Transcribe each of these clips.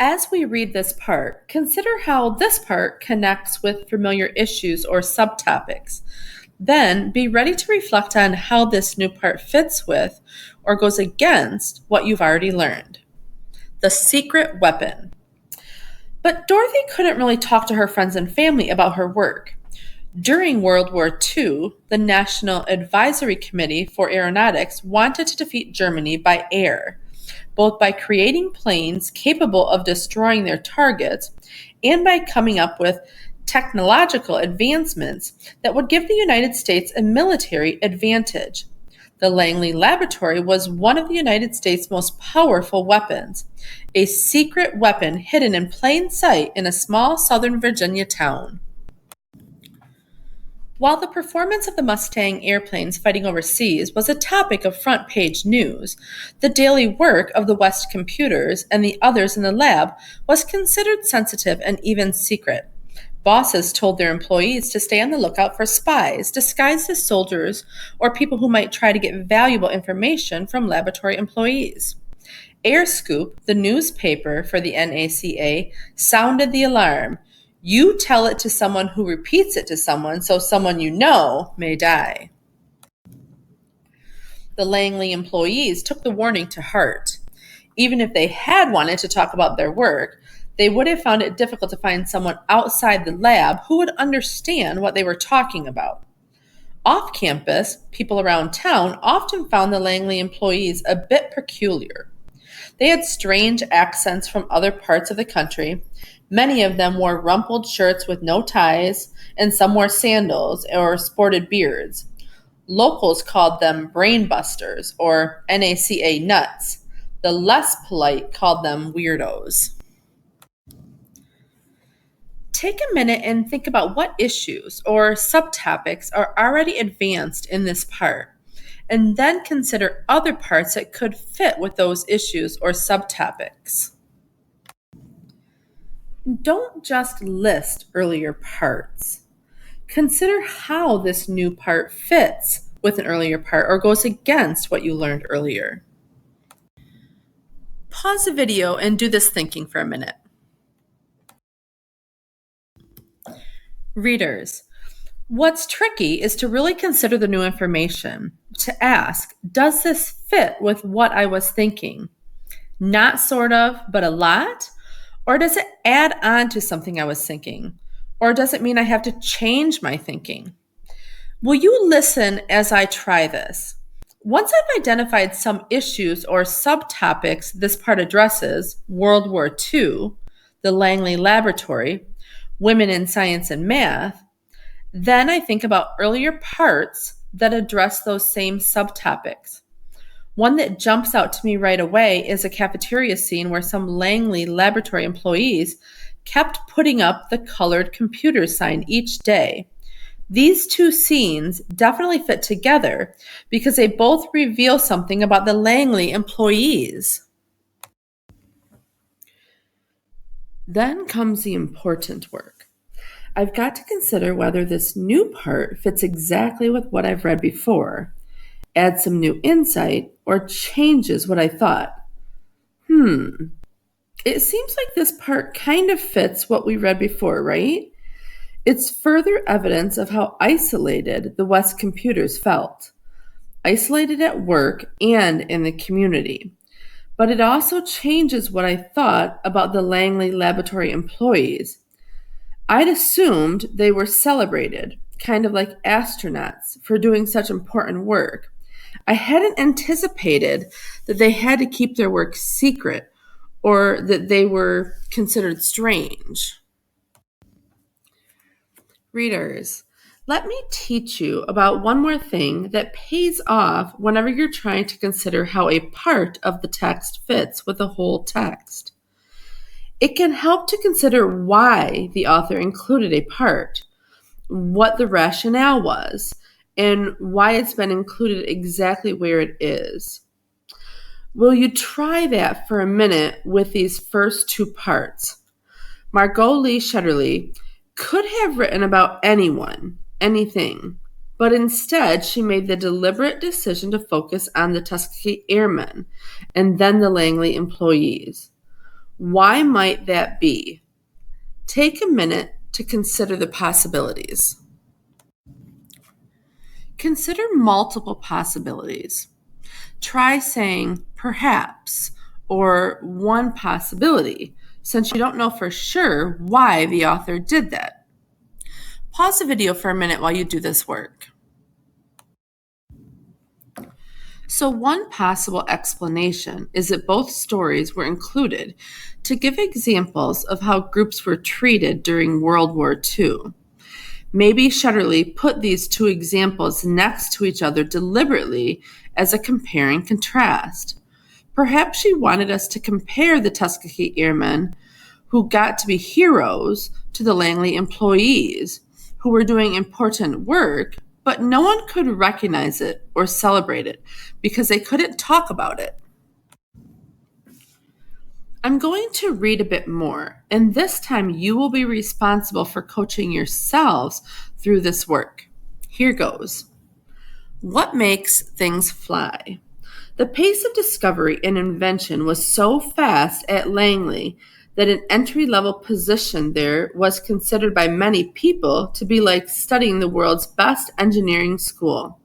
As we read this part, consider how this part connects with familiar issues or subtopics. Then be ready to reflect on how this new part fits with or goes against what you've already learned. The secret weapon. But Dorothy couldn't really talk to her friends and family about her work. During World War II, the National Advisory Committee for Aeronautics wanted to defeat Germany by air, both by creating planes capable of destroying their targets and by coming up with technological advancements that would give the United States a military advantage. The Langley Laboratory was one of the United States' most powerful weapons, a secret weapon hidden in plain sight in a small Southern Virginia town. While the performance of the Mustang airplanes fighting overseas was a topic of front-page news, the daily work of the West computers and the others in the lab was considered sensitive and even secret. Bosses told their employees to stay on the lookout for spies disguised as soldiers or people who might try to get valuable information from laboratory employees. AirScoop, the newspaper for the NACA, sounded the alarm. You tell it to someone who repeats it to someone, so someone you know may die. The Langley employees took the warning to heart. Even if they had wanted to talk about their work, they would have found it difficult to find someone outside the lab who would understand what they were talking about. Off campus, people around town often found the Langley employees a bit peculiar. They had strange accents from other parts of the country. Many of them wore rumpled shirts with no ties, and some wore sandals or sported beards. Locals called them brainbusters or NACA nuts. The less polite called them weirdos. Take a minute and think about what issues or subtopics are already advanced in this part, and then consider other parts that could fit with those issues or subtopics. Don't just list earlier parts. Consider how this new part fits with an earlier part or goes against what you learned earlier. Pause the video and do this thinking for a minute. Readers, what's tricky is to really consider the new information, to ask, does this fit with what I was thinking? Not sort of, but a lot? Or does it add on to something I was thinking? Or does it mean I have to change my thinking? Will you listen as I try this? Once I've identified some issues or subtopics this part addresses, World War II, the Langley Laboratory, women in science and math, then I think about earlier parts that address those same subtopics. One that jumps out to me right away is a cafeteria scene where some Langley Laboratory employees kept putting up the colored computer sign each day. These two scenes definitely fit together because they both reveal something about the Langley employees. Then comes the important work. I've got to consider whether this new part fits exactly with what I've read before, adds some new insight, or changes what I thought. It seems like this part kind of fits what we read before, right? It's further evidence of how isolated the West computers felt. Isolated at work and in the community. But it also changes what I thought about the Langley Laboratory employees. I'd assumed they were celebrated, kind of like astronauts, for doing such important work. I hadn't anticipated that they had to keep their work secret or that they were considered strange. Readers, let me teach you about one more thing that pays off whenever you're trying to consider how a part of the text fits with the whole text. It can help to consider why the author included a part, what the rationale was, and why it's been included exactly where it is. Will you try that for a minute with these first two parts? Margot Lee Shetterly could have written about anyone, anything, but instead she made the deliberate decision to focus on the Tuskegee Airmen and then the Langley employees. Why might that be? Take a minute to consider the possibilities. Consider multiple possibilities. Try saying perhaps or one possibility, since you don't know for sure why the author did that. Pause the video for a minute while you do this work. So one possible explanation is that both stories were included to give examples of how groups were treated during World War II. Maybe Shutterly put these two examples next to each other deliberately as a compare and contrast. Perhaps she wanted us to compare the Tuskegee Airmen who got to be heroes to the Langley employees who were doing important work, but no one could recognize it or celebrate it because they couldn't talk about it. I'm going to read a bit more, and this time you will be responsible for coaching yourselves through this work. Here goes. What makes things fly? The pace of discovery and invention was so fast at Langley that an entry-level position there was considered by many people to be like studying the world's best engineering school.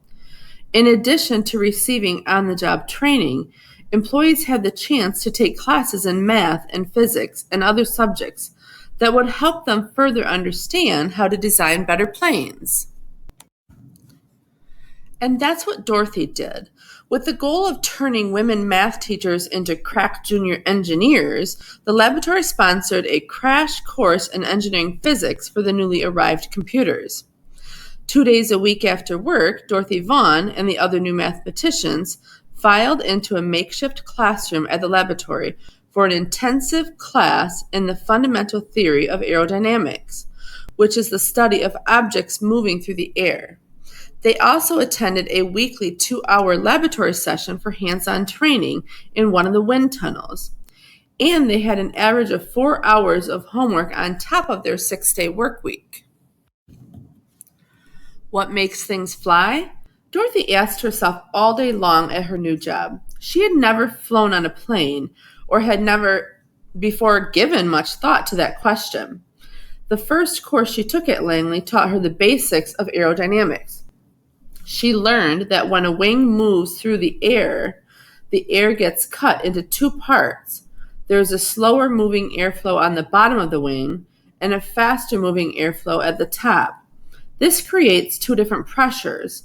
In addition to receiving on-the-job training, employees had the chance to take classes in math and physics and other subjects that would help them further understand how to design better planes. And that's what Dorothy did. With the goal of turning women math teachers into crack junior engineers, the laboratory sponsored a crash course in engineering physics for the newly arrived computers. 2 days a week after work, Dorothy Vaughan and the other new mathematicians filed into a makeshift classroom at the laboratory for an intensive class in the fundamental theory of aerodynamics, which is the study of objects moving through the air. They also attended a weekly 2-hour laboratory session for hands-on training in one of the wind tunnels. And they had an average of 4 hours of homework on top of their 6-day work week. What makes things fly? Dorothy asked herself all day long at her new job. She had never flown on a plane or had never before given much thought to that question. The first course she took at Langley taught her the basics of aerodynamics. She learned that when a wing moves through the air gets cut into 2 parts. There is a slower moving airflow on the bottom of the wing and a faster moving airflow at the top. This creates 2 different pressures,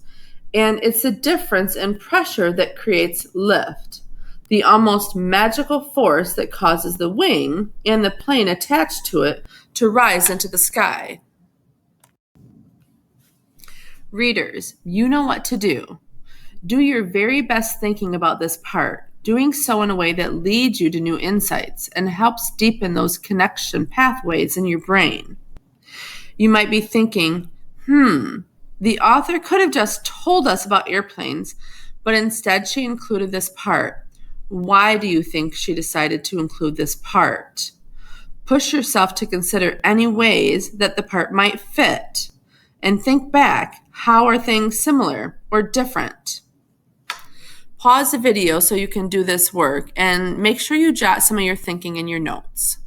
and it's the difference in pressure that creates lift, the almost magical force that causes the wing and the plane attached to it to rise into the sky. Readers, you know what to do. Do your very best thinking about this part, doing so in a way that leads you to new insights and helps deepen those connection pathways in your brain. You might be thinking, the author could have just told us about airplanes, but instead she included this part. Why do you think she decided to include this part? Push yourself to consider any ways that the part might fit, and think back, how are things similar or different? Pause the video so you can do this work, and make sure you jot some of your thinking in your notes.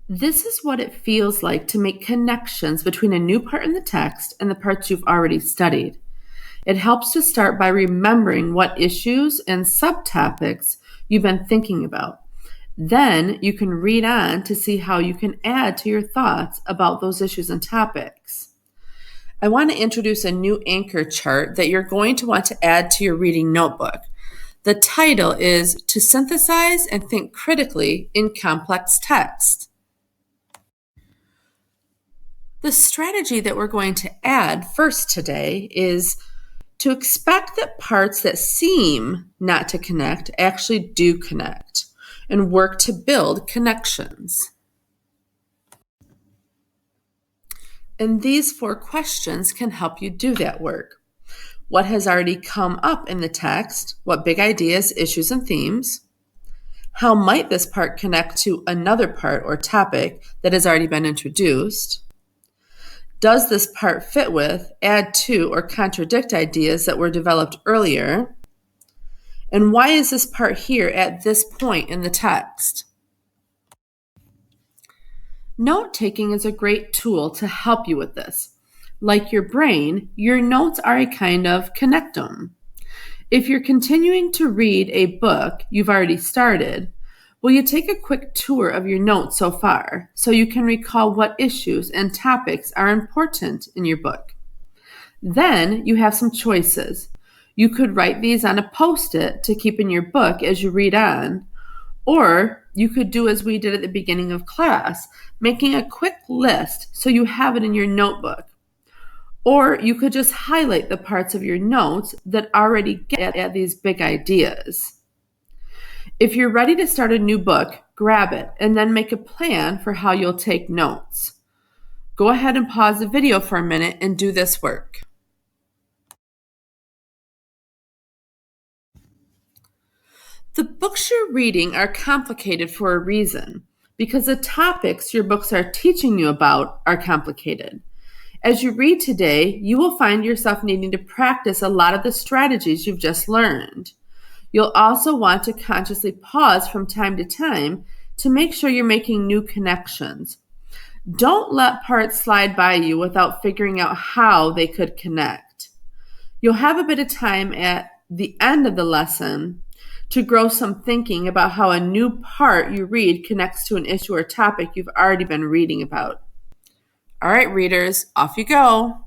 This is what it feels like to make connections between a new part in the text and the parts you've already studied. It helps to start by remembering what issues and subtopics you've been thinking about. Then you can read on to see how you can add to your thoughts about those issues and topics. I want to introduce a new anchor chart that you're going to want to add to your reading notebook. The title is To Synthesize and Think Critically in Complex Text. The strategy that we're going to add first today is to expect that parts that seem not to connect actually do connect, and work to build connections. And these 4 questions can help you do that work. What has already come up in the text? What big ideas, issues, and themes? How might this part connect to another part or topic that has already been introduced? Does this part fit with, add to, or contradict ideas that were developed earlier? And why is this part here at this point in the text? Note-taking is a great tool to help you with this. Like your brain, your notes are a kind of connectome. If you're continuing to read a book you've already started, will you take a quick tour of your notes so far so you can recall what issues and topics are important in your book? Then you have some choices. You could write these on a post-it to keep in your book as you read on, or you could do as we did at the beginning of class, making a quick list so you have it in your notebook. Or you could just highlight the parts of your notes that already get at these big ideas. If you're ready to start a new book, grab it and then make a plan for how you'll take notes. Go ahead and pause the video for a minute and do this work. The books you're reading are complicated for a reason, because the topics your books are teaching you about are complicated. As you read today, you will find yourself needing to practice a lot of the strategies you've just learned. You'll also want to consciously pause from time to time to make sure you're making new connections. Don't let parts slide by you without figuring out how they could connect. You'll have a bit of time at the end of the lesson to grow some thinking about how a new part you read connects to an issue or topic you've already been reading about. All right, readers, off you go.